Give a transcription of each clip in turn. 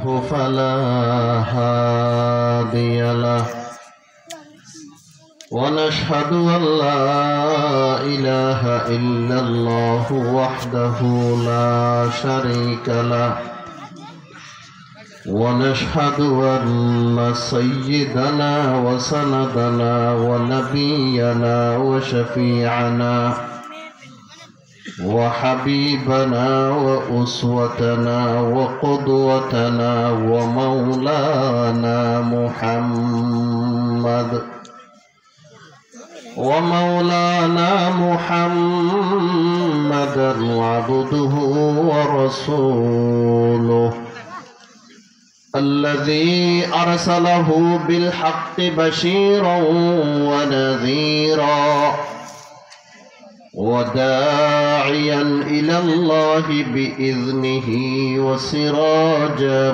فلا هادي له ونشهد أن لا إله إلا الله وحده لا شريك له ونشهد أن سيدنا وسندنا ونبينا وشفيعنا وحبيبنا وأسوتنا وقدوتنا ومولانا محمدا عبده ورسوله الذي أرسله بالحق بشيرا ونذيرا وداعيا إلى الله بإذنه وسراجا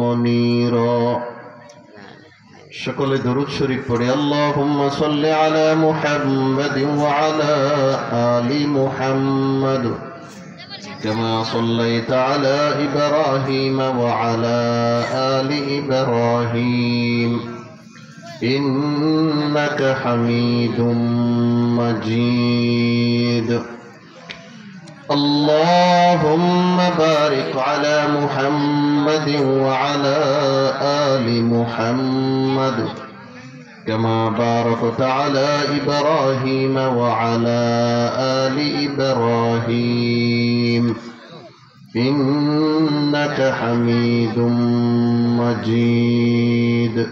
منيرا شكل درود شريف پڑھے اللهم صل على محمد وعلى آل محمد كما صليت على إبراهيم وعلى آل إبراهيم إنك حميد مجيد اللهم بارك على محمد وعلى آل محمد كما باركت على إبراهيم وعلى آل إبراهيم إنك حميد مجيد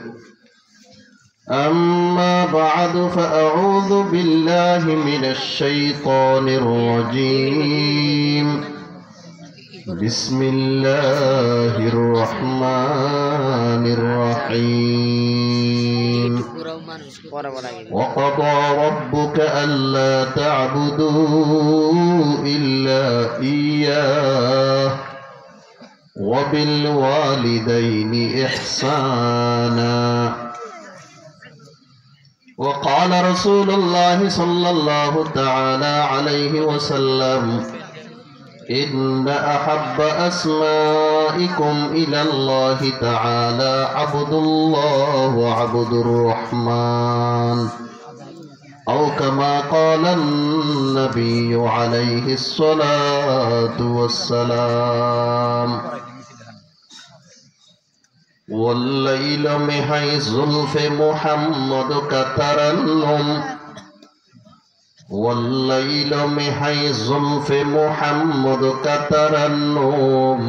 أما بعد فأعوذ بالله من الشيطان الرجيم بسم الله الرحمن الرحيم وقضى ربك ألا تعبدوا إلا إياه وبالوالدين إحسانا وقال رسول الله صلى الله تعالى عليه وسلم إن أحب أسمائكم إلى الله تعالى عبد الله وعبد الرحمن أو كما قال النبي عليه الصلاة والسلام والليل में है जुल्फ मोहम्मद का तरन्नुम والليل में है जुल्फ मोहम्मद का तरन्नुम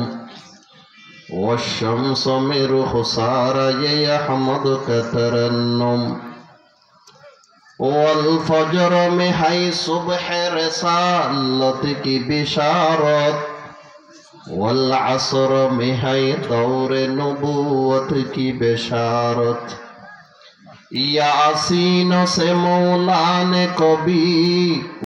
والشمس में रुखसार ये अहमद का तरन्नुम والفجر में है सुबह रसालत की बिशारत والعصر में है दौर नबूवत की बशारत यासीन से मौला ने कभी